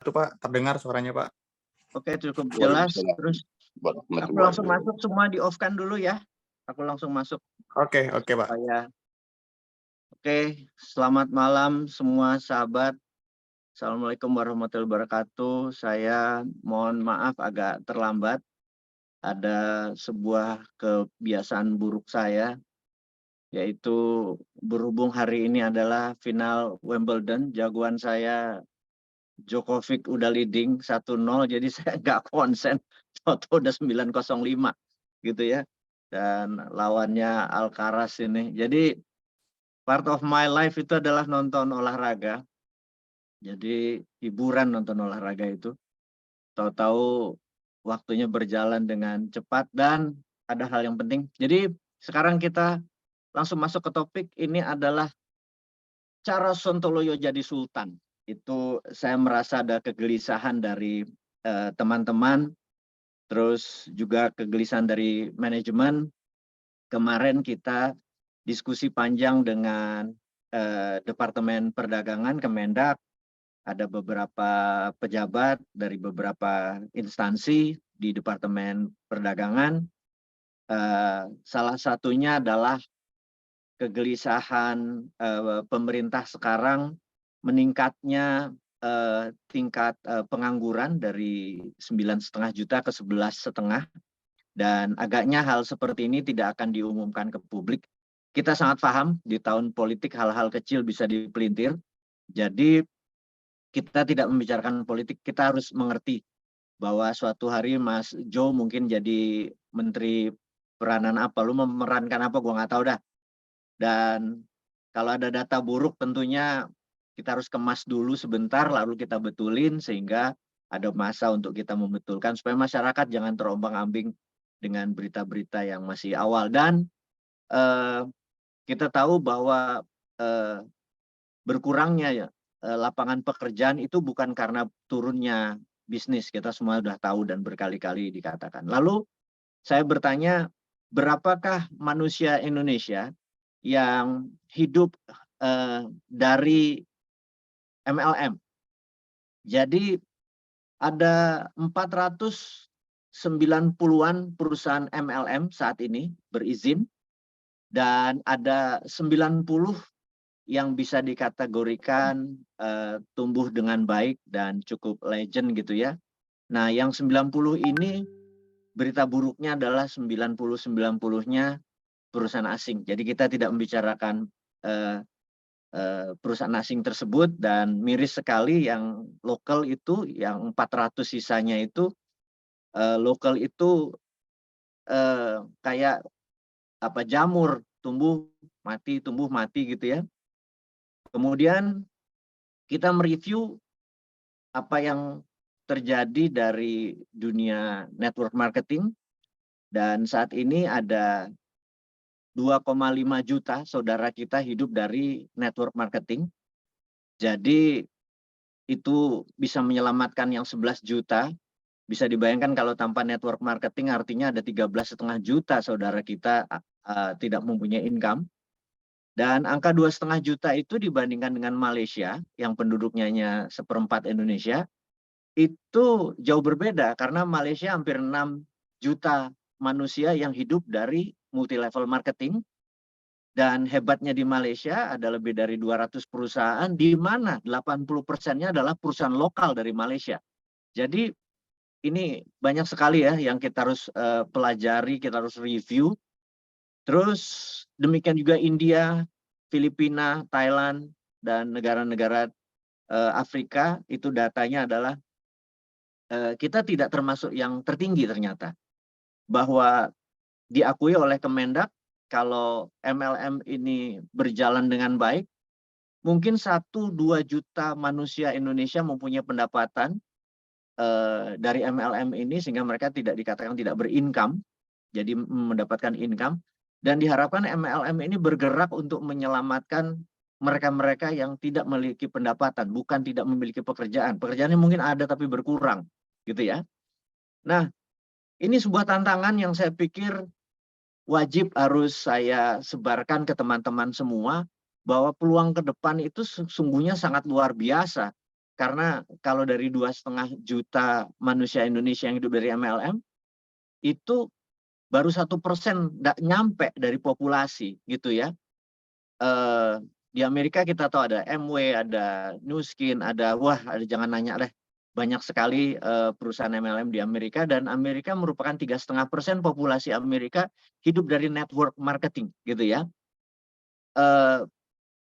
Itu Pak, terdengar suaranya Pak. Oke, cukup jelas. Waalaikumsalam Terus aku warahmatullahi langsung masuk, wabarakatuh. semua di-off-kan dulu ya. Aku langsung masuk Oke oke Pak. supaya oke, selamat malam semua sahabat. Assalamualaikum warahmatullahi wabarakatuh. Saya mohon maaf agak terlambat. Ada sebuah kebiasaan buruk saya, yaitu berhubung hari ini adalah final Wimbledon, jagoan saya Djokovic udah leading 1-0, jadi saya nggak konsen. Toto udah 9-0-5 gitu ya. Dan lawannya Alcaraz ini. Jadi part of my life itu adalah nonton olahraga. Jadi hiburan nonton olahraga itu. Tahu-tahu waktunya berjalan dengan cepat dan ada hal yang penting. Jadi sekarang kita langsung masuk ke topik. Ini adalah cara Sontoloyo jadi sultan. Itu saya merasa ada kegelisahan dari teman-teman, terus juga kegelisahan dari manajemen. Kemarin kita diskusi panjang dengan Departemen Perdagangan Kemendak, ada beberapa pejabat dari beberapa instansi di Departemen Perdagangan. Salah satunya adalah kegelisahan pemerintah sekarang meningkatnya tingkat pengangguran dari 9,5 juta ke 11,5, dan agaknya hal seperti ini tidak akan diumumkan ke publik. Kita sangat paham di tahun politik hal-hal kecil bisa dipelintir. Jadi kita tidak membicarakan politik, kita harus mengerti bahwa suatu hari Mas Joe mungkin jadi menteri peranan apa, lu memerankan apa, gua nggak tahu dah. Dan kalau ada data buruk tentunya kita harus kemas dulu sebentar, lalu kita betulin sehingga ada masa untuk kita membetulkan supaya masyarakat jangan terombang-ambing dengan berita-berita yang masih awal. Dan kita tahu bahwa berkurangnya ya lapangan pekerjaan itu bukan karena turunnya bisnis, kita semua sudah tahu dan berkali-kali dikatakan. Lalu saya bertanya, berapakah manusia Indonesia yang hidup dari MLM? Jadi ada 490-an perusahaan MLM saat ini berizin, dan ada 90 yang bisa dikategorikan tumbuh dengan baik dan cukup legend gitu ya. Nah, yang 90 ini berita buruknya adalah 90-90-nya perusahaan asing. Jadi kita tidak membicarakan perusahaan asing tersebut, dan miris sekali yang lokal itu, yang 400 sisanya itu lokal itu kayak apa, jamur, tumbuh mati gitu ya. Kemudian kita mereview apa yang terjadi dari dunia network marketing, dan saat ini ada 2,5 juta saudara kita hidup dari network marketing. Jadi itu bisa menyelamatkan yang 11 juta. Bisa dibayangkan kalau tanpa network marketing artinya ada 13,5 juta saudara kita tidak mempunyai income. Dan angka 2,5 juta itu dibandingkan dengan Malaysia yang penduduknya hanya 1/4 Indonesia, itu jauh berbeda karena Malaysia hampir 6 juta manusia yang hidup dari multi level marketing. Dan hebatnya di Malaysia ada lebih dari 200 perusahaan, di mana 80%-nya adalah perusahaan lokal dari Malaysia. Jadi ini banyak sekali ya yang kita harus pelajari, kita harus review. Terus demikian juga India, Filipina, Thailand, dan negara-negara Afrika, itu datanya adalah kita tidak termasuk yang tertinggi ternyata. Bahwa diakui oleh Kemendak, kalau MLM ini berjalan dengan baik, mungkin 1-2 juta manusia Indonesia mempunyai pendapatan dari MLM ini, sehingga mereka tidak dikatakan tidak berincome, jadi mendapatkan income. Dan diharapkan MLM ini bergerak untuk menyelamatkan mereka-mereka yang tidak memiliki pendapatan, bukan tidak memiliki pekerjaan. Pekerjaannya mungkin ada tapi berkurang, gitu ya. Nah, ini sebuah tantangan yang saya pikir wajib harus saya sebarkan ke teman-teman semua, bahwa peluang ke depan itu sesungguhnya sangat luar biasa. Karena kalau dari 2,5 juta manusia Indonesia yang hidup dari MLM, itu baru 1% nggak nyampe dari populasi gitu ya. Di Amerika kita tahu ada Amway, ada Nu Skin, jangan nanya deh. Banyak sekali perusahaan MLM di Amerika, dan Amerika merupakan 3,5% populasi Amerika hidup dari network marketing gitu ya.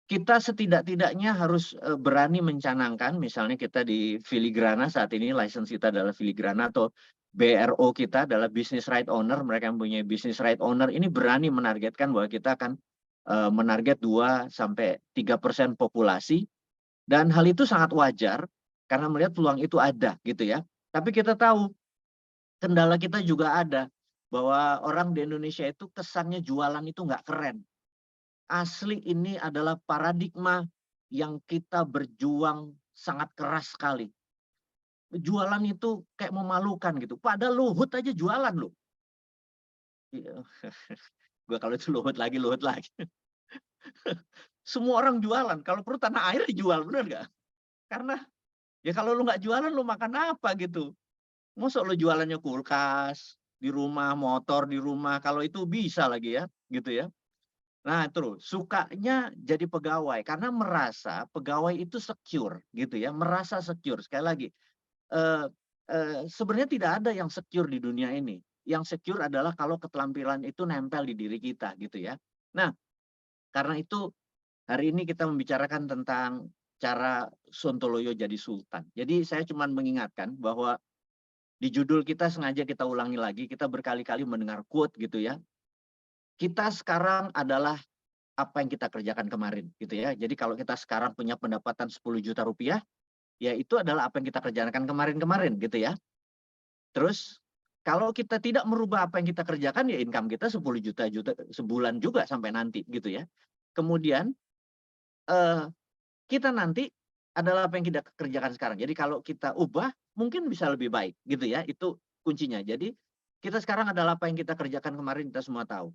Kita setidak-tidaknya harus berani mencanangkan, misalnya kita di Filigrana saat ini license kita adalah Filigrana, atau BRO kita adalah Business Right Owner, mereka yang punya Business Right Owner ini berani menargetkan bahwa kita akan menarget 2-3% populasi, dan hal itu sangat wajar karena melihat peluang itu ada gitu ya. Tapi kita tahu kendala kita juga ada, bahwa orang di Indonesia itu kesannya jualan itu nggak keren. Asli ini adalah paradigma yang kita berjuang sangat keras sekali. Jualan itu kayak memalukan gitu. Padahal Luhut aja jualan loh. Gue kalau itu Luhut lagi. Semua orang jualan. Kalau perlu tanah air dijual, bener nggak? Karena ya kalau lu nggak jualan, lu makan apa gitu? Masa lu jualannya kulkas di rumah, motor di rumah, kalau itu bisa lagi ya, gitu ya. Nah, terus sukanya jadi pegawai karena merasa pegawai itu secure gitu ya, merasa secure. Sekali lagi, sebenarnya tidak ada yang secure di dunia ini. Yang secure adalah kalau keterampilan itu nempel di diri kita gitu ya. Nah, karena itu hari ini kita membicarakan tentang cara Sontoloyo jadi sultan. Jadi saya cuma mengingatkan bahwa di judul kita sengaja kita ulangi lagi, kita berkali-kali mendengar quote gitu ya. Kita sekarang adalah apa yang kita kerjakan kemarin gitu ya. Jadi kalau kita sekarang punya pendapatan 10 juta rupiah, ya itu adalah apa yang kita kerjakan kemarin-kemarin gitu ya. Terus kalau kita tidak merubah apa yang kita kerjakan, ya income kita 10 juta sebulan juga sampai nanti gitu ya. Kemudian kita nanti adalah apa yang kita kerjakan sekarang. Jadi kalau kita ubah mungkin bisa lebih baik gitu ya. Itu kuncinya. Jadi kita sekarang adalah apa yang kita kerjakan kemarin, kita semua tahu.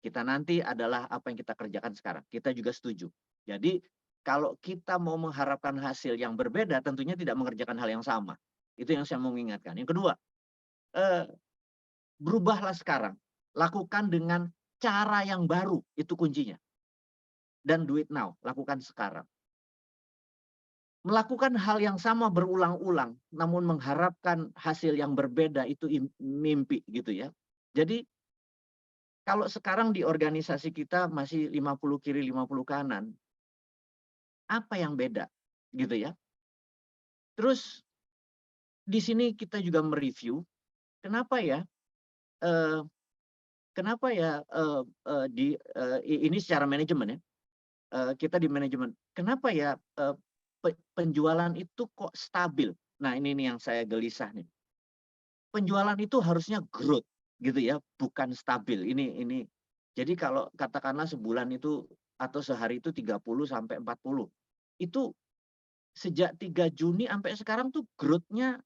Kita nanti adalah apa yang kita kerjakan sekarang. Kita juga setuju. Jadi kalau kita mau mengharapkan hasil yang berbeda, tentunya tidak mengerjakan hal yang sama. Itu yang saya mau mengingatkan. Yang kedua, berubahlah sekarang. Lakukan dengan cara yang baru. Itu kuncinya. Dan do it now. Lakukan sekarang. Melakukan hal yang sama berulang-ulang, namun mengharapkan hasil yang berbeda itu mimpi gitu ya. Jadi kalau sekarang di organisasi kita masih 50 kiri 50 kanan, apa yang beda gitu ya. Terus di sini kita juga mereview kenapa ya ini secara manajemen ya, kita di manajemen kenapa ya penjualan itu kok stabil. Nah ini nih yang saya gelisah nih. Penjualan itu harusnya growth gitu ya, bukan stabil. Ini. Jadi kalau katakanlah sebulan itu atau sehari itu 30-40. Itu sejak 3 Juni sampai sekarang tuh growth-nya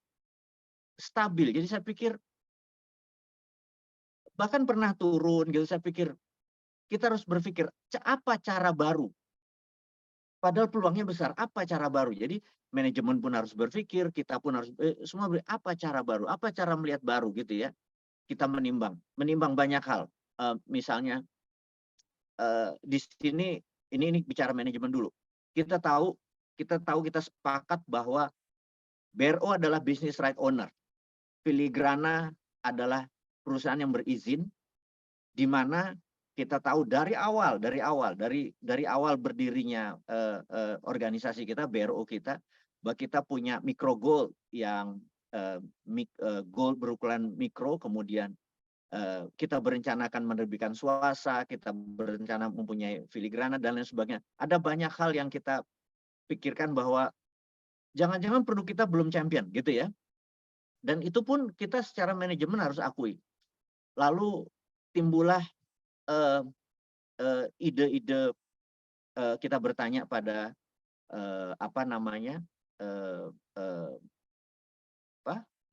stabil. Jadi saya pikir bahkan pernah turun gitu. Saya pikir kita harus berpikir apa cara baru. Padahal peluangnya besar. Apa cara baru? Jadi manajemen pun harus berpikir, kita pun harus semua apa cara baru? Apa cara melihat baru gitu ya? Kita menimbang banyak hal. Misalnya di sini ini bicara manajemen dulu. Kita sepakat bahwa BRO adalah business right owner. Filigrana adalah perusahaan yang berizin, di mana kita tahu dari awal berdirinya organisasi kita, BRO kita, bahwa kita punya micro goal yang goal berukuran mikro, kemudian kita berencana akan menerbitkan swasta, kita berencana mempunyai filigrana dan lain sebagainya. Ada banyak hal yang kita pikirkan bahwa jangan-jangan produk kita belum champion gitu ya. Dan itu pun kita secara manajemen harus akui. Lalu timbullah ide-ide, kita bertanya pada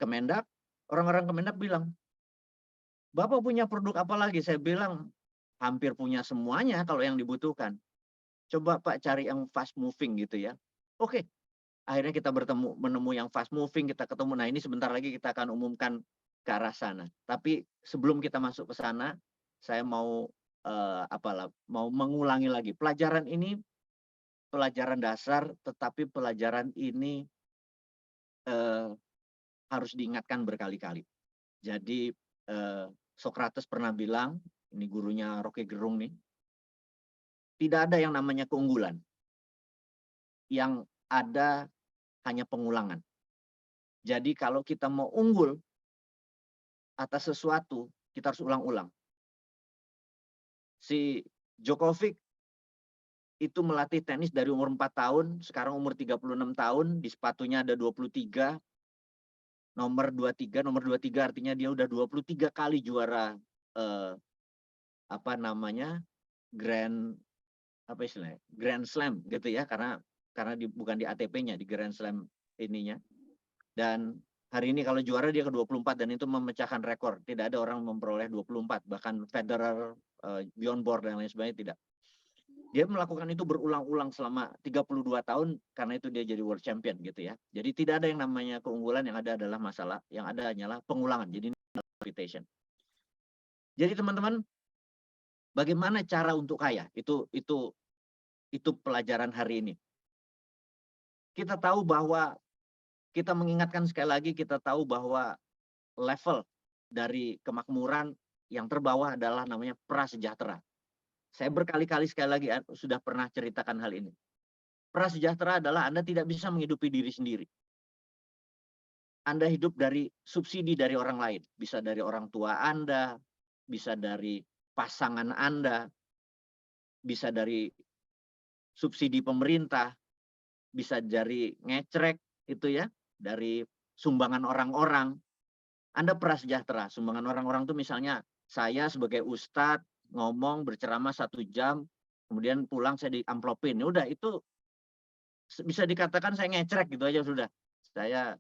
Kemendak. Orang-orang Kemendak bilang, Bapak punya produk apa lagi? Saya bilang hampir punya semuanya kalau yang dibutuhkan. Coba Pak cari yang fast moving gitu ya. Oke, akhirnya kita menemu yang fast moving, kita ketemu. Nah, ini sebentar lagi kita akan umumkan ke arah sana. Tapi sebelum kita masuk ke sana, saya mau mau mengulangi lagi. Pelajaran ini pelajaran dasar, tetapi pelajaran ini harus diingatkan berkali-kali. Jadi Socrates pernah bilang, ini gurunya Rocky Gerung nih, tidak ada yang namanya keunggulan. Yang ada hanya pengulangan. Jadi kalau kita mau unggul atas sesuatu, kita harus ulang-ulang. Si Djokovic itu melatih tenis dari umur 4 tahun, sekarang umur 36 tahun, di sepatunya ada 23, nomor 23 artinya dia udah 23 kali juara Grand Grand Slam gitu ya, karena bukan di ATP-nya, di Grand Slam ininya. Dan hari ini kalau juara dia ke-24 dan itu memecahkan rekor. Tidak ada orang memperoleh 24, bahkan Federer, Bjorn Borg dan lain sebagainya tidak. Dia melakukan itu berulang-ulang selama 32 tahun, karena itu dia jadi world champion gitu ya. Jadi tidak ada yang namanya keunggulan, yang ada adalah masalah, yang ada hanyalah pengulangan. Jadi repetition. Jadi teman-teman, bagaimana cara untuk kaya? Itu pelajaran hari ini. Kita tahu bahwa kita mengingatkan sekali lagi, kita tahu bahwa level dari kemakmuran yang terbawah adalah namanya prasejahtera. Saya berkali-kali sekali lagi sudah pernah ceritakan hal ini. Prasejahtera adalah Anda tidak bisa menghidupi diri sendiri. Anda hidup dari subsidi dari orang lain. Bisa dari orang tua Anda, bisa dari pasangan Anda, bisa dari subsidi pemerintah, bisa dari ngecrek itu ya, dari sumbangan orang-orang. Anda prasejahtera. Sumbangan orang-orang itu misalnya saya sebagai ustadz ngomong berceramah 1 jam, kemudian pulang saya diamplopin. Ya udah, itu bisa dikatakan saya ngecrek gitu aja sudah. Saya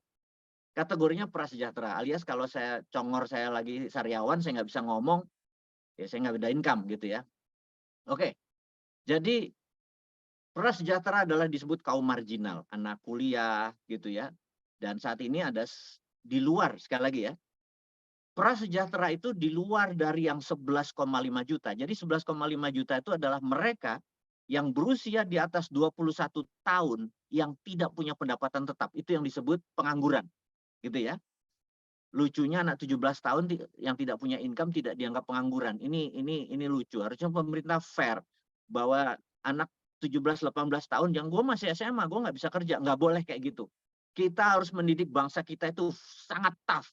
kategorinya prasejahtera. Alias kalau saya congor, saya lagi sariawan, saya nggak bisa ngomong, ya saya nggak ada income gitu ya. Oke, jadi prasejahtera adalah disebut kaum marginal, anak kuliah gitu ya. Dan saat ini ada di luar, sekali lagi ya, prasejahtera itu di luar dari yang 11,5 juta. Jadi 11,5 juta itu adalah mereka yang berusia di atas 21 tahun yang tidak punya pendapatan tetap. Itu yang disebut pengangguran. Gitu ya. Lucunya anak 17 tahun yang tidak punya income tidak dianggap pengangguran. Ini lucu. Harusnya pemerintah fair bahwa anak 17-18 tahun yang gue masih SMA, gue nggak bisa kerja. Nggak boleh kayak gitu. Kita harus mendidik bangsa kita itu sangat tough.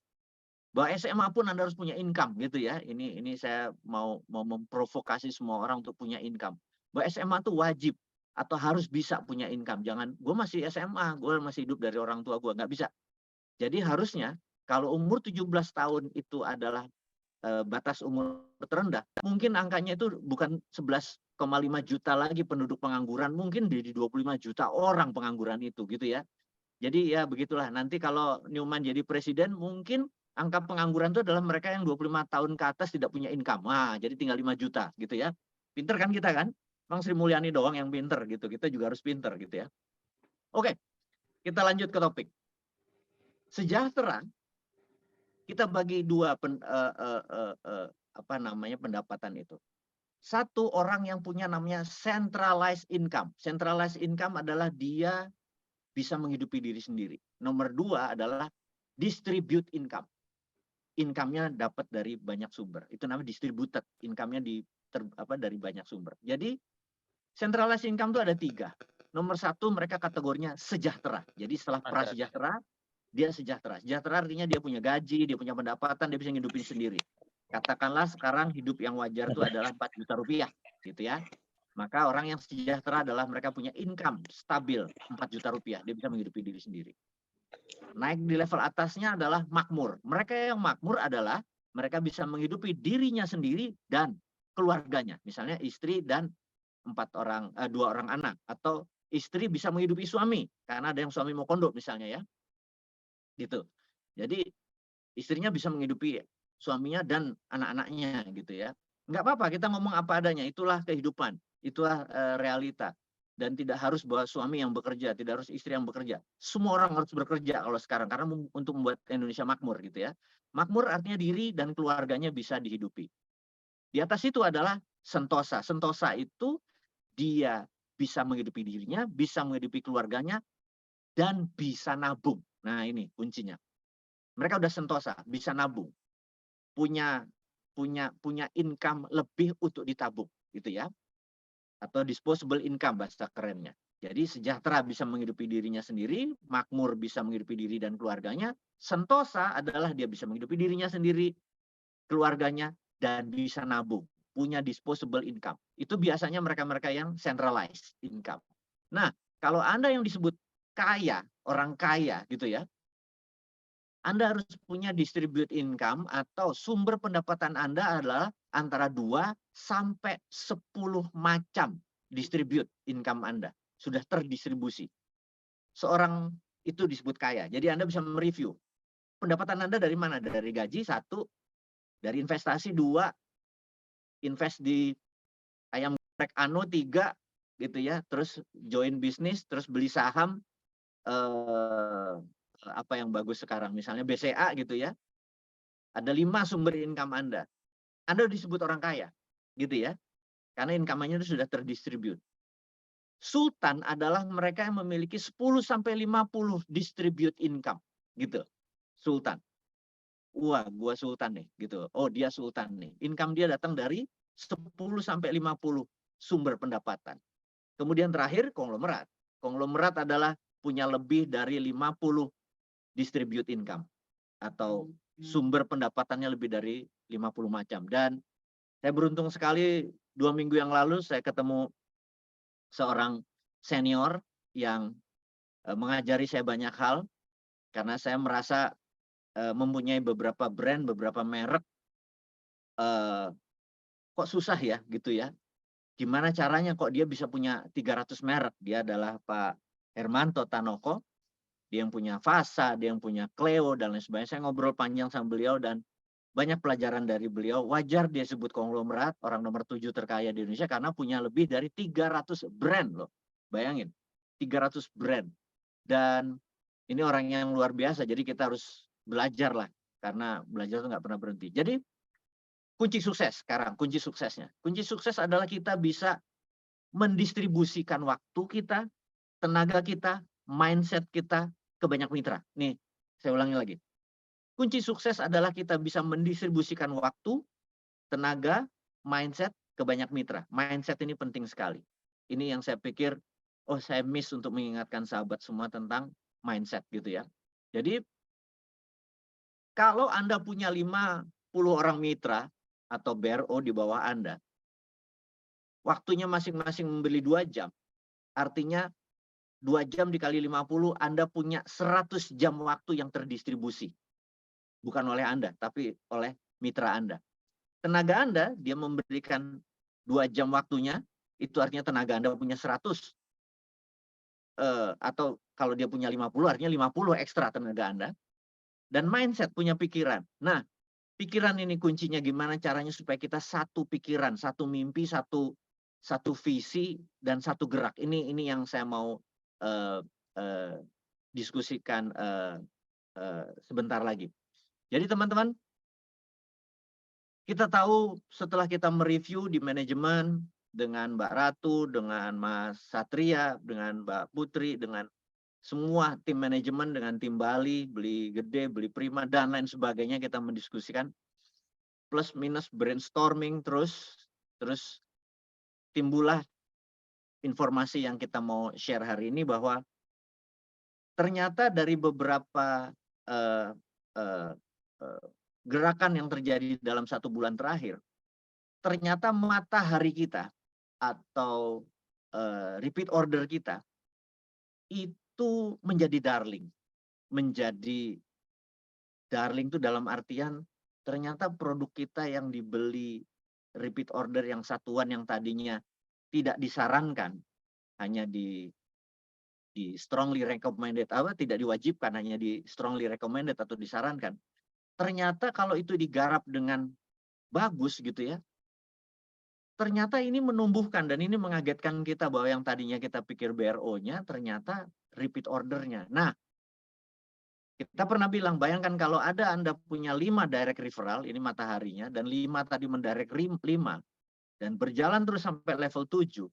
Bahwa SMA pun Anda harus punya income gitu ya. Ini saya mau memprovokasi semua orang untuk punya income. Bahwa SMA itu wajib atau harus bisa punya income. Jangan gue masih SMA, gue masih hidup dari orang tua gue, nggak bisa. Jadi harusnya kalau umur 17 tahun itu adalah batas umur terendah, mungkin angkanya itu bukan 11,5 juta lagi penduduk pengangguran, mungkin di 25 juta orang pengangguran itu gitu ya. Jadi ya begitulah, nanti kalau Newman jadi presiden mungkin angka pengangguran itu adalah mereka yang 25 tahun ke atas tidak punya income. Nah, jadi tinggal 5 juta gitu ya. Pinter kan kita kan? Bang Sri Mulyani doang yang pinter gitu. Kita juga harus pinter gitu ya. Oke, kita lanjut ke topik. Sejahtera, kita bagi dua pendapatan itu. Satu, orang yang punya namanya centralized income. Centralized income adalah dia bisa menghidupi diri sendiri. Nomor 2 adalah distribute income. Income-nya dapat dari banyak sumber. Itu namanya distributed. Income-nya dari banyak sumber. Jadi centralized income itu ada 3. Nomor 1, mereka kategorinya sejahtera. Jadi setelah prasejahtera, dia sejahtera. Sejahtera artinya dia punya gaji, dia punya pendapatan, dia bisa ngidupin sendiri. Katakanlah sekarang hidup yang wajar itu adalah 4 juta rupiah. Gitu ya. Maka orang yang sejahtera adalah mereka punya income stabil 4 juta rupiah. Dia bisa menghidupi diri sendiri. Naik di level atasnya adalah makmur. Mereka yang makmur adalah mereka bisa menghidupi dirinya sendiri dan keluarganya. Misalnya istri dan 2 orang anak. Atau istri bisa menghidupi suami. Karena ada yang suami mau kondok misalnya ya. Gitu. Jadi istrinya bisa menghidupi suaminya dan anak-anaknya gitu ya. Nggak apa-apa, kita ngomong apa adanya. Itulah kehidupan. Itulah realita. dan tidak harus bahwa suami yang bekerja, tidak harus istri yang bekerja. Semua orang harus bekerja kalau sekarang karena untuk membuat Indonesia makmur gitu ya. Makmur artinya diri dan keluarganya bisa dihidupi. Di atas itu adalah sentosa. Sentosa itu dia bisa menghidupi dirinya, bisa menghidupi keluarganya, dan bisa nabung. Nah ini kuncinya. Mereka udah sentosa, bisa nabung, punya punya income lebih untuk ditabung, gitu ya. Atau disposable income bahasa kerennya. Jadi sejahtera bisa menghidupi dirinya sendiri, makmur bisa menghidupi diri dan keluarganya, sentosa adalah dia bisa menghidupi dirinya sendiri, keluarganya, dan bisa nabung, punya disposable income. Itu biasanya mereka-mereka yang centralized income. Nah, kalau Anda yang disebut kaya, orang kaya gitu ya, Anda harus punya distribute income atau sumber pendapatan Anda adalah antara 2 sampai 10 macam distribute income Anda. Sudah terdistribusi. Seorang itu disebut kaya. Jadi Anda bisa mereview. Pendapatan Anda dari mana? Dari gaji 1, dari investasi 2, invest di ayam geprek ano 3, gitu ya. Terus join bisnis, terus beli saham, apa yang bagus sekarang, misalnya BCA gitu ya. Ada 5 sumber income Anda. Anda disebut orang kaya, gitu ya. Karena income-nya itu sudah terdistribute. Sultan adalah mereka yang memiliki 10 sampai 50 distribute income, gitu. Sultan. Wah, gua sultan nih, gitu. Oh, dia sultan nih. Income dia datang dari 10 sampai 50 sumber pendapatan. Kemudian terakhir konglomerat. Konglomerat adalah punya lebih dari 50 distribute income atau sumber pendapatannya lebih dari 50 macam. Dan saya beruntung sekali 2 minggu yang lalu saya ketemu seorang senior yang mengajari saya banyak hal karena saya merasa mempunyai beberapa brand, beberapa merek kok susah ya gitu ya. Gimana caranya kok dia bisa punya 300 merek? Dia adalah Pak Hermanto Tanoko, dia yang punya Fasa, dia yang punya Cleo dan lain sebagainya. Saya ngobrol panjang sama beliau dan banyak pelajaran dari beliau. Wajar dia sebut konglomerat, orang nomor 7 terkaya di Indonesia karena punya lebih dari 300 brand loh. Bayangin, 300 brand. Dan ini orang yang luar biasa, jadi kita harus belajar lah. Karena belajar itu nggak pernah berhenti. Jadi kunci sukses sekarang, kunci suksesnya. Kunci sukses adalah kita bisa mendistribusikan waktu kita, tenaga kita, mindset kita ke banyak mitra. Nih, saya ulangi lagi. Kunci sukses adalah kita bisa mendistribusikan waktu, tenaga, mindset ke banyak mitra. Mindset ini penting sekali. Ini yang saya pikir, oh saya miss untuk mengingatkan sahabat semua tentang mindset gitu ya. Jadi, kalau Anda punya 50 orang mitra atau BRO di bawah Anda, waktunya masing-masing membeli 2 jam, artinya 2 jam dikali 50, Anda punya 100 jam waktu yang terdistribusi. Bukan oleh Anda, tapi oleh mitra Anda. Tenaga Anda, dia memberikan 2 jam waktunya, itu artinya tenaga Anda punya 100. Atau kalau dia punya 50, artinya 50 ekstra tenaga Anda. Dan mindset, punya pikiran. Nah, pikiran ini kuncinya gimana caranya supaya kita satu pikiran, satu mimpi, satu visi, dan satu gerak. Ini yang saya mau diskusikan sebentar lagi. Jadi teman-teman, kita tahu setelah kita mereview di manajemen dengan Mbak Ratu, dengan Mas Satria, dengan Mbak Putri, dengan semua tim manajemen, dengan tim Bali, beli gede, beli prima, dan lain sebagainya, kita mendiskusikan plus minus brainstorming terus timbullah informasi yang kita mau share hari ini bahwa ternyata dari beberapa gerakan yang terjadi dalam 1 bulan terakhir, ternyata matahari kita atau repeat order kita itu menjadi darling. Menjadi darling itu dalam artian ternyata produk kita yang dibeli repeat order yang satuan yang tadinya tidak disarankan, hanya di strongly recommended, tidak diwajibkan, hanya di strongly recommended atau disarankan. Ternyata kalau itu digarap dengan bagus gitu ya, ternyata ini menumbuhkan dan ini mengagetkan kita bahwa yang tadinya kita pikir BRO-nya ternyata repeat order-nya. Nah, kita pernah bilang, bayangkan kalau ada Anda punya 5 direct referral, ini mataharinya, dan 5 tadi mendirect 5, dan berjalan terus sampai level 7,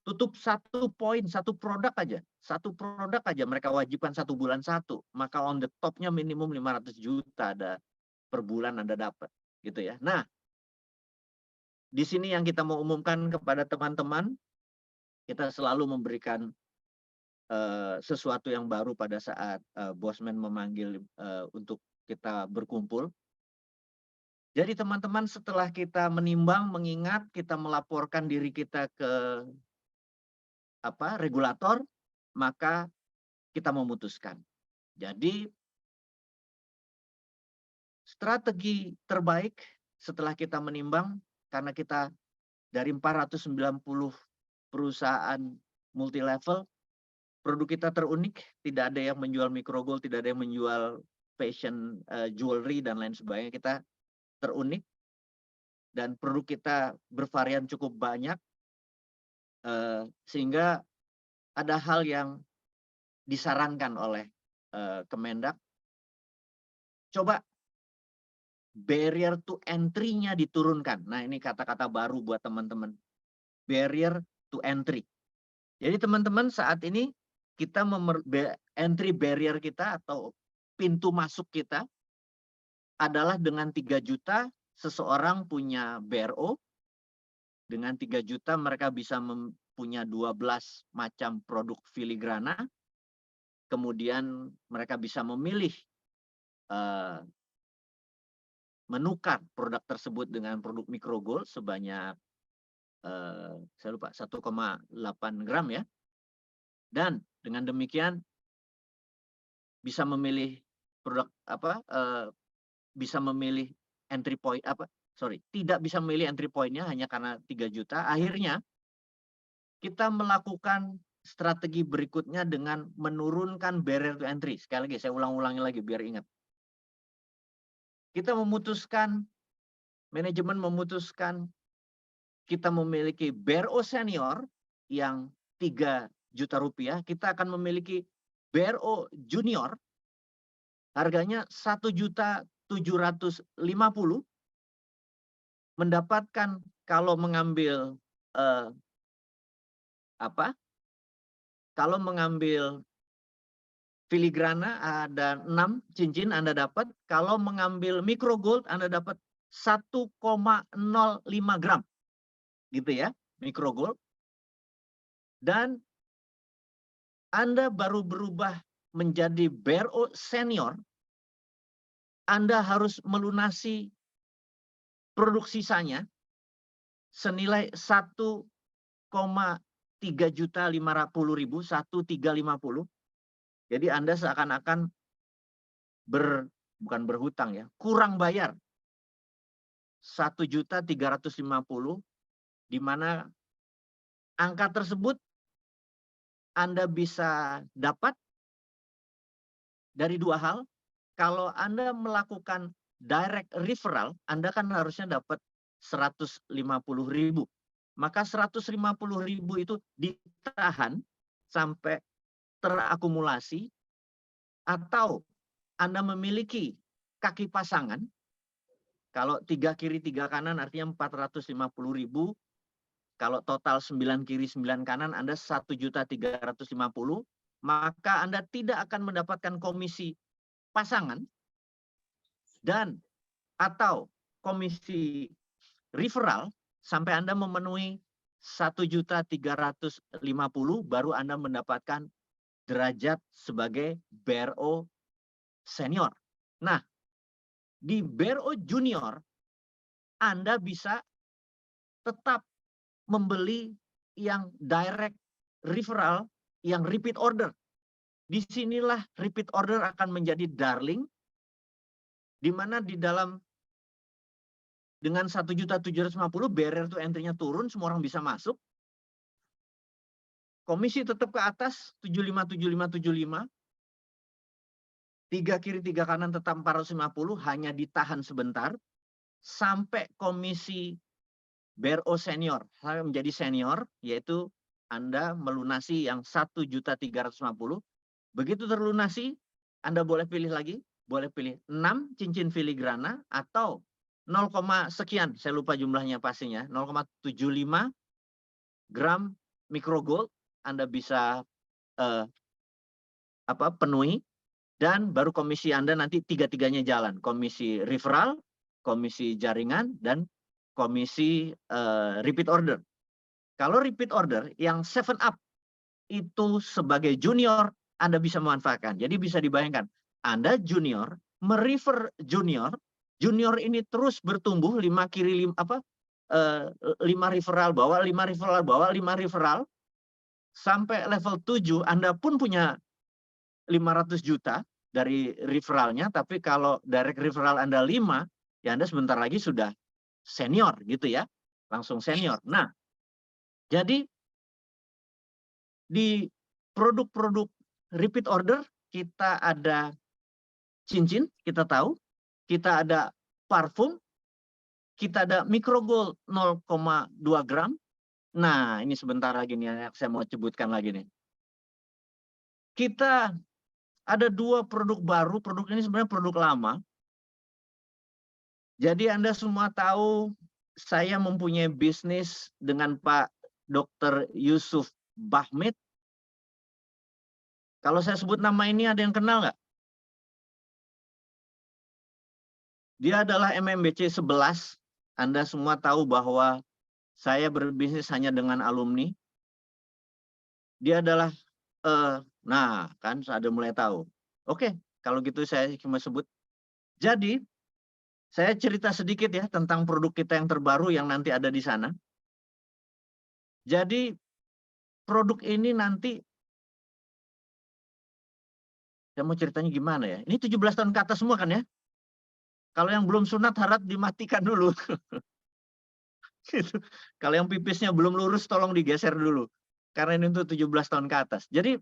tutup 1 poin, 1 produk aja. 1 produk aja mereka wajibkan 1 bulan 1. Maka on the top-nya minimum 500 juta ada per bulan Anda dapat. Gitu ya. Nah, di sini yang kita mau umumkan kepada teman-teman, kita selalu memberikan sesuatu yang baru pada saat Bosman memanggil untuk kita berkumpul. Jadi teman-teman, setelah kita menimbang, mengingat, kita melaporkan diri kita ke regulator, maka kita memutuskan. Jadi strategi terbaik setelah kita menimbang, karena kita dari 490 perusahaan multi level, produk kita terunik, tidak ada yang menjual micro gold, tidak ada yang menjual fashion jewelry dan lain sebagainya. Kita terunik dan produk kita bervarian cukup banyak, sehingga ada hal yang disarankan oleh Kemendak. Coba barrier to entry-nya diturunkan. Nah, ini kata-kata baru buat teman-teman. Barrier to entry. Jadi teman-teman, saat ini kita entry barrier kita atau pintu masuk kita adalah dengan 3 juta seseorang punya BRO. Dengan 3 juta mereka bisa punya 12 macam produk filigrana. Kemudian mereka bisa memilih menukar produk tersebut dengan produk micro gold sebanyak saya lupa 1,8 gram ya. Dan dengan demikian bisa memilih produk bisa memilih entry point tidak bisa memilih entry point-nya hanya karena 3 juta. Akhirnya kita melakukan strategi berikutnya dengan menurunkan barrier to entry. Sekali lagi saya ulang-ulangi lagi biar ingat. Kita memutuskan, manajemen memutuskan kita memiliki BRO senior yang 3 juta rupiah, kita akan memiliki BRO junior harganya 1.750.000, mendapatkan kalau mengambil kalau mengambil filigrana ada 6 cincin Anda dapat, kalau mengambil micro gold Anda dapat 1,05 gram. Gitu ya, micro gold. Dan Anda baru berubah menjadi BRO senior, Anda harus melunasi produk sisanya senilai 1,3.550.000, 1.350. Jadi Anda seakan-akan bukan berhutang ya, kurang bayar 1.350.000, di mana angka tersebut Anda bisa dapat dari 2 hal. Kalau Anda melakukan direct referral, Anda kan harusnya dapat 150.000. Maka 150.000 itu ditahan sampai terakumulasi, atau Anda memiliki kaki pasangan, kalau 3 kiri 3 kanan artinya 450.000, kalau total 9 kiri 9 kanan Anda 1.350.000, maka Anda tidak akan mendapatkan komisi pasangan dan atau komisi referral sampai Anda memenuhi 1.350.000 baru Anda mendapatkan derajat sebagai BRO senior. Nah, di BRO junior Anda bisa tetap membeli yang direct referral, yang repeat order. Disinilah repeat order akan menjadi darling, di mana di dalam dengan 1.750.000 barrier to entry-nya turun, semua orang bisa masuk. Komisi tetap ke atas 75. 3 kiri 3 kanan tetap 450, hanya ditahan sebentar sampai komisi BRO senior, saya menjadi senior, yaitu Anda melunasi yang 1.350.000. Begitu terlunasi, Anda boleh pilih lagi, boleh pilih 6 cincin filigrana atau 0, sekian, saya lupa jumlahnya pastinya, 0,75 gram micro gold Anda bisa penuhi, dan baru komisi Anda nanti tiga-tiganya jalan, komisi referral, komisi jaringan, dan komisi repeat order. Kalau repeat order yang 7 up itu sebagai junior Anda bisa memanfaatkan. Jadi bisa dibayangkan, Anda junior merefer junior, junior ini terus bertumbuh 5 kiri 5 referral bawah, 5 referral bawah, 5 referral sampai level 7 Anda pun punya 500 juta dari referralnya, tapi kalau direct referral Anda 5, ya Anda sebentar lagi sudah senior gitu ya, langsung senior. Nah, jadi di produk-produk repeat order kita ada cincin, kita tahu, kita ada parfum, kita ada micro gold 0,2 gram. Nah, ini sebentar lagi nih saya mau sebutkan lagi nih. Kita ada 2 produk baru, produk ini sebenarnya produk lama. Jadi Anda semua tahu saya mempunyai bisnis dengan Pak Dr. Yusuf Bahmid. Kalau saya sebut nama ini ada yang kenal nggak? Dia adalah MMBC 11. Anda semua tahu bahwa saya berbisnis hanya dengan alumni. Dia adalah, nah kan ada mulai tahu. Oke, kalau gitu saya cuma sebut. Jadi, saya cerita sedikit ya tentang produk kita yang terbaru yang nanti ada di sana. Jadi, produk ini nanti, saya mau ceritanya gimana ya? Ini 17 tahun ke atas semua kan ya? Kalau yang belum sunat harap dimatikan dulu. Gitu. Kalau yang pipisnya belum lurus tolong digeser dulu. Karena ini untuk 17 tahun ke atas. Jadi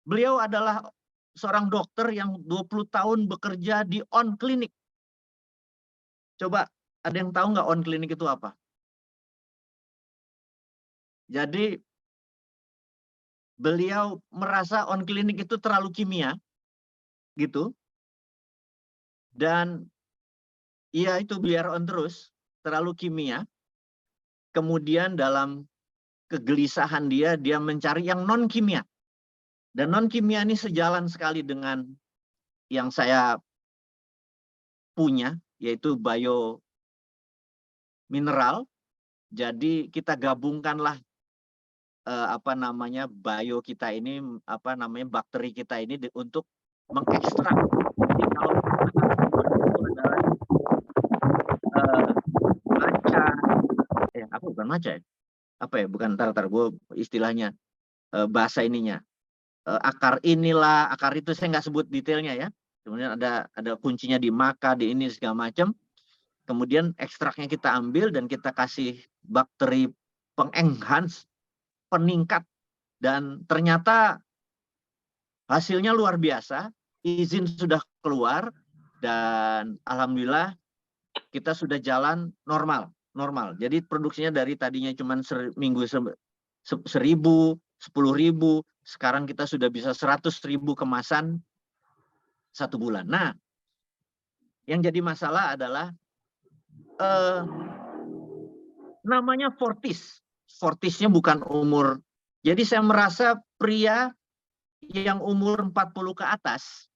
beliau adalah seorang dokter yang 20 tahun bekerja di on klinik. Coba ada yang tahu nggak on klinik itu apa? Jadi beliau merasa on klinik itu terlalu kimia gitu. Dan iya itu biar on terus, terlalu kimia. Kemudian dalam kegelisahan dia mencari yang non kimia. Dan non kimia ini sejalan sekali dengan yang saya punya, yaitu bio mineral. Jadi kita gabungkanlah bio kita ini, bakteri kita ini untuk mengekstrak. Jadi kalau itu adalah maca, bukan maca ya? Bukan, tar gue istilahnya bahasa ininya. Akar inilah, akar itu saya nggak sebut detailnya ya. Kemudian ada kuncinya di maka, di ini segala macam. Kemudian ekstraknya kita ambil dan kita kasih bakteri pengenhance, peningkat, dan ternyata hasilnya luar biasa. Izin sudah keluar dan alhamdulillah kita sudah jalan normal. Jadi produksinya dari tadinya cuma seminggu 1.000, 10.000, sekarang kita sudah bisa 100.000 kemasan 1 bulan. Nah, yang jadi masalah adalah namanya Fortis. Fortisnya bukan umur. Jadi saya merasa pria yang umur 40 ke atas,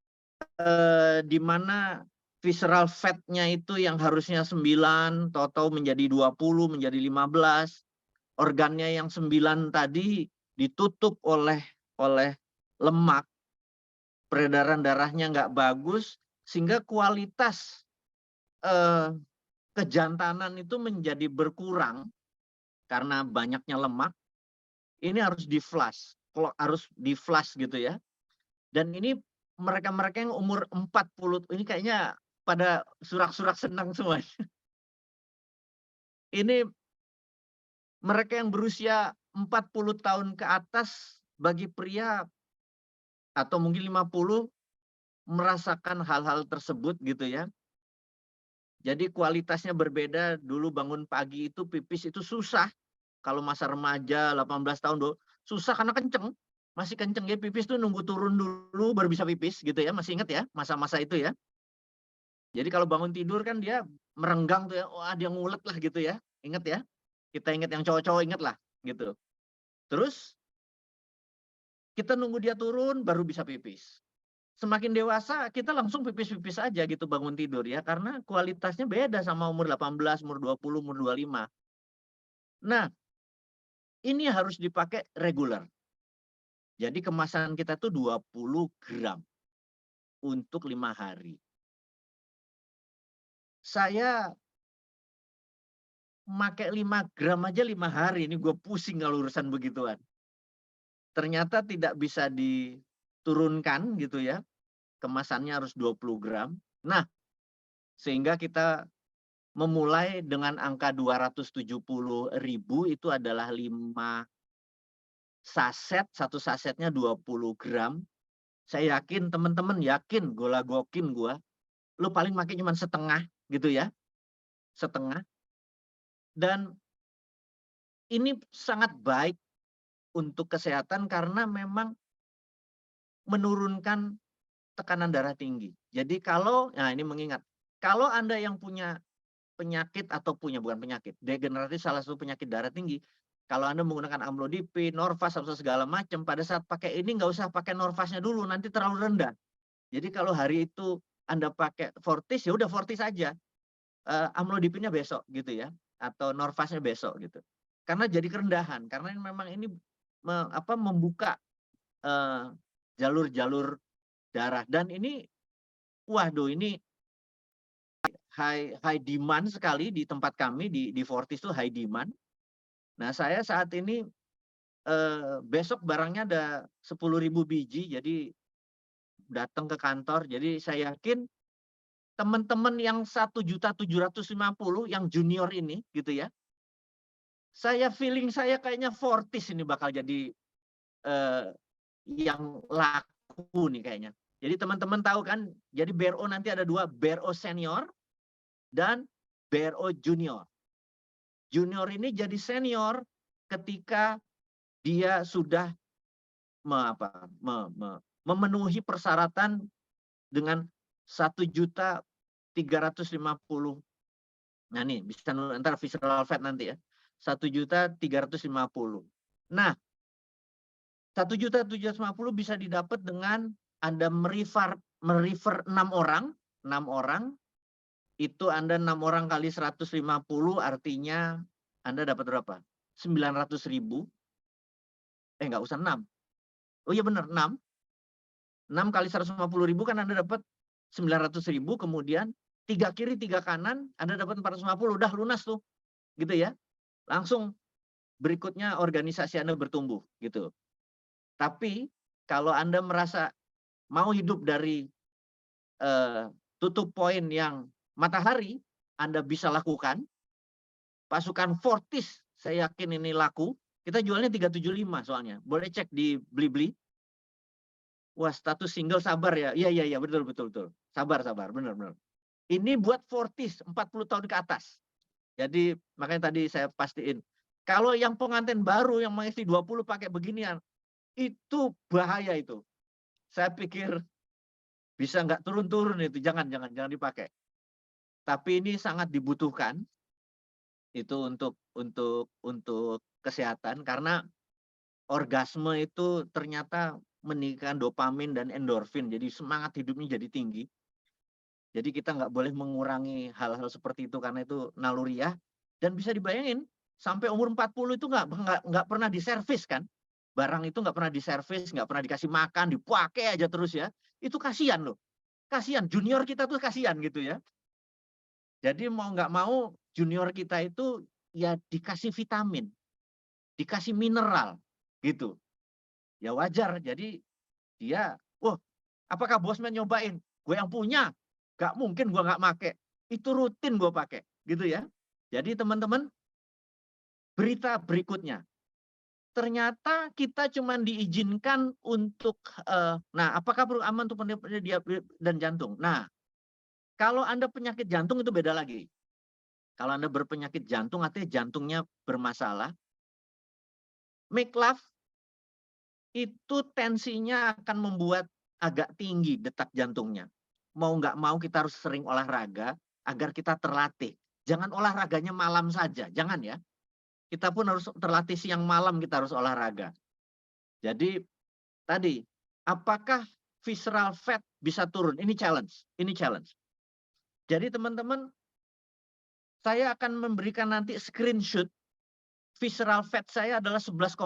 di mana visceral fat-nya itu yang harusnya 9, tahu-tahu menjadi 20, menjadi 15. Organnya yang 9 tadi ditutup oleh lemak, peredaran darahnya nggak bagus, sehingga kualitas kejantanan itu menjadi berkurang karena banyaknya lemak. Ini harus di-flush, gitu ya. Dan ini mereka-mereka yang umur 40, ini kayaknya pada surak-surak senang semua. Ini mereka yang berusia 40 tahun ke atas, bagi pria atau mungkin 50 merasakan hal-hal tersebut gitu ya. Jadi kualitasnya berbeda. Dulu bangun pagi itu pipis itu susah. Kalau masa remaja 18 tahun susah karena kenceng. Masih kenceng ya pipis tuh nunggu turun dulu baru bisa pipis gitu ya. Masih ingat ya masa-masa itu ya. Jadi kalau bangun tidur kan dia merenggang tuh ya. Wah, dia ngulet lah gitu ya. Ingat ya. Kita ingat yang cowok-cowok ingat lah gitu. Terus kita nunggu dia turun baru bisa pipis. Semakin dewasa kita langsung pipis-pipis aja gitu bangun tidur ya. Karena kualitasnya beda sama umur 18, umur 20, umur 25. Nah, ini harus dipakai reguler. Jadi kemasan kita tuh 20 gram untuk 5 hari. Saya pakai 5 gram aja 5 hari. Ini gue pusing kalau urusan begituan. Ternyata tidak bisa diturunkan gitu ya. Kemasannya harus 20 gram. Nah, sehingga kita memulai dengan angka 270.000 itu adalah 5 saset, satu sasetnya 20 gram. Saya yakin teman-teman yakin, gola-gokin gua, lu paling pakai cuma setengah gitu ya, setengah. Dan ini sangat baik untuk kesehatan karena memang menurunkan tekanan darah tinggi. Jadi kalau, nah ini mengingat, kalau Anda yang punya penyakit atau bukan penyakit, degeneratif salah satu penyakit darah tinggi, kalau Anda menggunakan amlodipin, Norvas, atau segala macam, pada saat pakai ini nggak usah pakai Norvasnya dulu, nanti terlalu rendah. Jadi kalau hari itu Anda pakai Fortis, ya udah Fortis aja. Amlodipinnya besok gitu ya, atau Norvasnya besok gitu. Karena jadi kerendahan, karena memang ini membuka jalur-jalur darah. Dan ini, waduh ini high demand sekali di tempat kami di Fortis itu high demand. Nah saya saat ini besok barangnya ada 10.000 biji, jadi datang ke kantor. Jadi saya yakin teman-teman yang 1.750.000 yang junior ini gitu ya. Feeling saya kayaknya Fortis ini bakal jadi yang laku nih kayaknya. Jadi teman-teman tahu kan, jadi BRO nanti ada 2, BRO senior dan BRO junior. Junior ini jadi senior ketika dia sudah memenuhi persyaratan dengan 1.350.000. Nah nih bisa ntar visceral fat nanti ya. 1.350.000. Nah 1.750.000 bisa didapat dengan Anda merefer 6 orang. 6 orang itu Anda 6 orang kali 150 artinya Anda dapat berapa? 900.000. Nggak usah 6. Oh iya benar 6. 6 kali 150.000 kan Anda dapat 900.000, kemudian 3 kiri 3 kanan Anda dapat 450, udah lunas tuh. Gitu ya. Langsung berikutnya organisasi Anda bertumbuh gitu. Tapi kalau Anda merasa mau hidup dari tutup poin yang matahari, Anda bisa lakukan. Pasukan Fortis saya yakin ini laku. Kita jualnya 375 soalnya. Boleh cek di Blibli. Wah, status single sabar ya. Iya betul. Sabar benar. Ini buat Fortis 40 tahun ke atas. Jadi makanya tadi saya pastiin kalau yang pengantin baru yang mengisi 20 pakai beginian itu bahaya itu. Saya pikir bisa nggak turun-turun itu, jangan dipakai. Tapi ini sangat dibutuhkan itu untuk kesehatan karena orgasme itu ternyata meningkatkan dopamin dan endorfin, jadi semangat hidupnya jadi tinggi. Jadi kita nggak boleh mengurangi hal-hal seperti itu karena itu naluriah. Dan bisa dibayangin sampai umur 40 itu nggak pernah diservis kan. Barang itu nggak pernah diservis, nggak pernah dikasih makan, dipakai aja terus ya. Itu kasihan loh. Kasihan, junior kita tuh kasihan gitu ya. Jadi mau nggak mau junior kita itu ya dikasih vitamin, dikasih mineral gitu. Ya wajar, jadi dia, wah apakah bosman nyobain? Gue yang punya, nggak mungkin gue nggak make. Itu rutin gue pakai gitu ya. Jadi teman-teman, berita berikutnya. Ternyata kita cuma diizinkan untuk, nah apakah perlu aman untuk diabetes dan jantung? Nah, Kalau Anda penyakit jantung itu beda lagi. Kalau Anda berpenyakit jantung, artinya jantungnya bermasalah. Make love itu tensinya akan membuat agak tinggi detak jantungnya. Mau nggak mau kita harus sering olahraga agar kita terlatih. Jangan olahraganya malam saja, jangan ya. Kita pun harus terlatih siang malam, kita harus olahraga. Jadi tadi, apakah visceral fat bisa turun? Ini challenge, ini challenge. Jadi teman-teman, saya akan memberikan nanti screenshot. Visceral fat saya adalah 11,5%.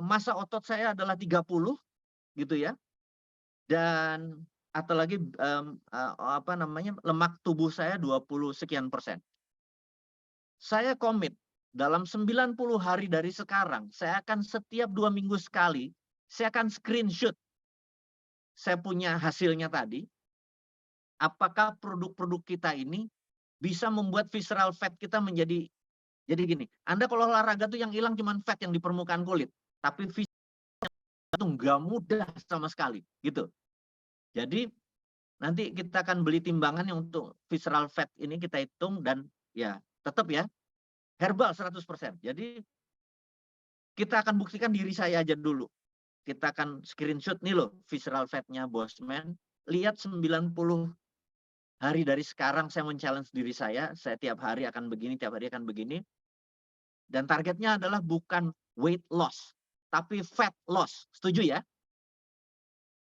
Massa otot saya adalah 30 gitu ya. Dan atau lagi lemak tubuh saya 20 sekian persen. Saya komit dalam 90 hari dari sekarang, saya akan setiap 2 minggu sekali, saya akan screenshot. Saya punya hasilnya tadi. Apakah produk-produk kita ini bisa membuat visceral fat kita menjadi, jadi gini, Anda kalau olahraga tuh yang hilang cuma fat yang di permukaan kulit, tapi itu nggak mudah sama sekali, gitu. Jadi nanti kita akan beli timbangan yang untuk visceral fat ini kita hitung dan ya tetap ya herbal 100%. Jadi kita akan buktikan diri saya aja dulu. Kita akan screenshot nih loh visceral fat-nya Bosman. Lihat 90 hari dari sekarang saya men-challenge diri saya tiap hari akan begini, tiap hari akan begini. Dan targetnya adalah bukan weight loss, tapi fat loss. Setuju ya?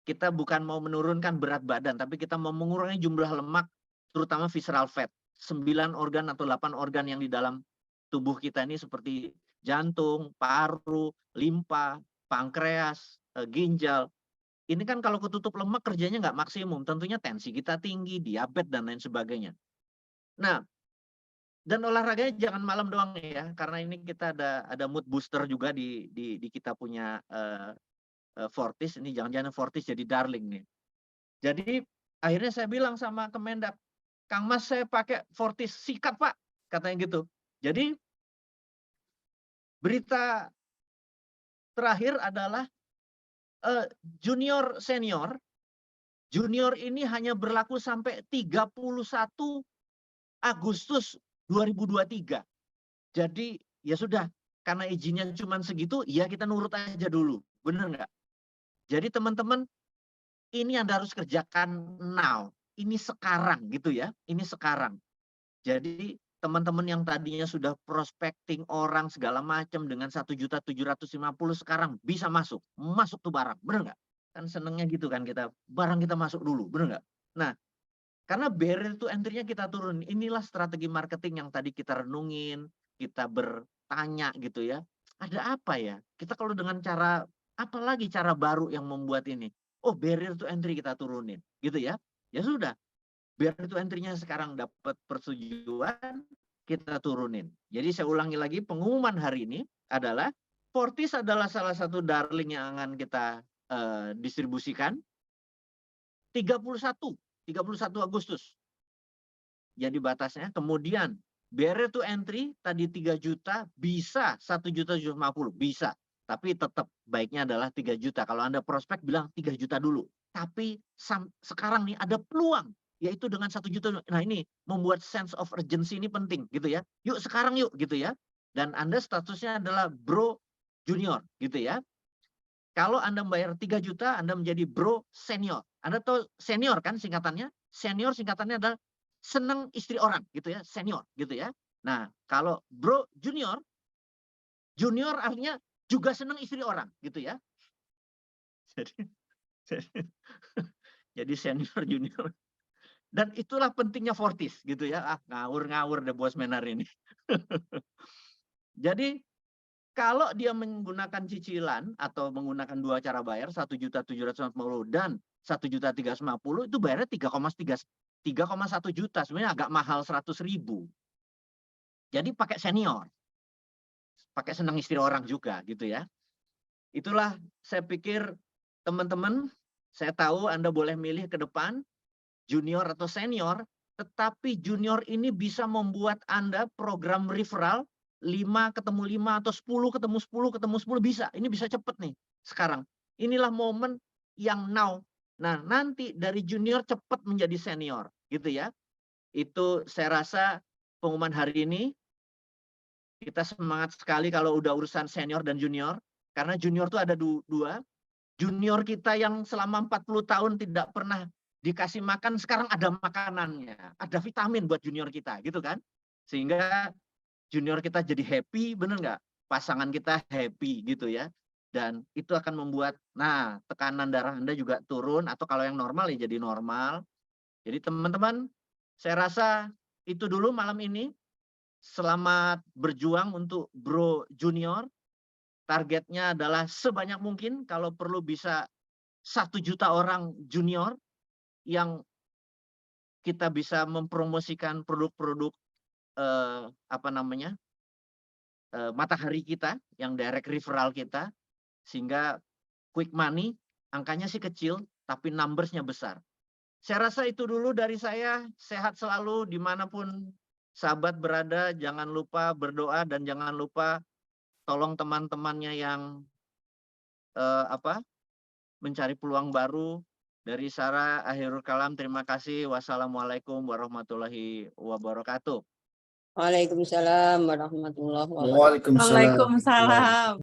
Kita bukan mau menurunkan berat badan, tapi kita mau mengurangi jumlah lemak, terutama visceral fat. 9 organ atau 8 organ yang di dalam tubuh kita ini seperti jantung, paru, limpa, pankreas, ginjal. Ini kan kalau ketutup lemak kerjanya nggak maksimum. Tentunya tensi kita tinggi, diabetes, dan lain sebagainya. Nah, dan olahraganya jangan malam doang ya. Karena ini kita ada mood booster juga di kita punya Fortis. Ini jangan-jangan Fortis jadi darling nih. Jadi akhirnya saya bilang sama Kemendak, Kang Mas saya pakai Fortis, sikat Pak. Katanya gitu. Jadi berita terakhir adalah junior senior. Junior ini hanya berlaku sampai 31 Agustus 2023. Jadi ya sudah, karena izinnya cuma segitu, ya kita nurut aja dulu. Bener nggak? Jadi teman-teman, ini Anda harus kerjakan now. Ini sekarang gitu ya. Ini sekarang. Jadi teman-teman yang tadinya sudah prospecting orang segala macam dengan 1.750.000 sekarang bisa masuk tuh barang, bener nggak? Kan senengnya gitu kan kita, barang kita masuk dulu, bener nggak? Nah, karena barrier to entry-nya kita turun. Inilah strategi marketing yang tadi kita renungin, kita bertanya gitu ya. Ada apa ya? Kita kalau dengan cara, apalagi cara baru yang membuat ini? Oh, barrier to entry kita turunin, gitu ya. Ya sudah. Barrier to entry-nya sekarang dapat persetujuan, kita turunin. Jadi saya ulangi lagi, pengumuman hari ini adalah Fortis adalah salah satu darling yang akan kita distribusikan 31 Agustus. Jadi batasnya. Kemudian barrier to entry tadi 3 juta, bisa 1.750.000, bisa. Tapi tetap baiknya adalah 3 juta. Kalau Anda prospek bilang 3 juta dulu. Tapi sekarang nih ada peluang, yaitu dengan 1 juta. Nah ini membuat sense of urgency ini penting gitu ya. Yuk sekarang yuk gitu ya. Dan Anda statusnya adalah bro junior gitu ya. Kalau Anda membayar 3 juta, Anda menjadi bro senior. Anda tahu senior kan singkatannya? Senior singkatannya adalah senang istri orang gitu ya, senior gitu ya. Nah, kalau bro junior, junior artinya juga senang istri orang gitu ya. Jadi senior junior. Dan itulah pentingnya Fortis gitu ya. Ngawur-ngawur deh bos menar ini. Jadi kalau dia menggunakan cicilan atau menggunakan 2 cara bayar, 1.750.000 dan 1.350.000, itu bayarnya 3,1 juta. Sebenarnya agak mahal 100.000. Jadi pakai senior. Pakai senang istri orang juga gitu ya. Itulah saya pikir teman-teman, saya tahu Anda boleh milih ke depan junior atau senior, tetapi junior ini bisa membuat Anda program referral 5 ketemu 5 atau 10 ketemu 10 ketemu 10 bisa. Ini bisa cepet nih sekarang. Inilah momen yang now Nah, nanti dari junior cepat menjadi senior, gitu ya. Itu saya rasa pengumuman hari ini kita semangat sekali kalau udah urusan senior dan junior, karena junior tuh ada dua. Junior kita yang selama 40 tahun tidak pernah dikasih makan, sekarang ada makanannya, ada vitamin buat junior kita, gitu kan. Sehingga junior kita jadi happy, bener nggak? Pasangan kita happy gitu ya. Dan itu akan membuat, nah tekanan darah Anda juga turun, atau kalau yang normal ya jadi normal. Jadi teman-teman, saya rasa itu dulu malam ini. Selamat berjuang untuk Bro Junior. Targetnya adalah sebanyak mungkin, kalau perlu bisa 1 juta orang junior yang kita bisa mempromosikan produk-produk matahari kita, yang direct referral kita, sehingga quick money, angkanya sih kecil, tapi numbers-nya besar. Saya rasa itu dulu dari saya. Sehat selalu dimanapun sahabat berada. Jangan lupa berdoa dan jangan lupa tolong teman-temannya yang mencari peluang baru. Dari Sarah, akhirul kalam, terima kasih. Wassalamualaikum warahmatullahi wabarakatuh. Waalaikumsalam warahmatullahi wabarakatuh. Waalaikumsalam. Waalaikumsalam.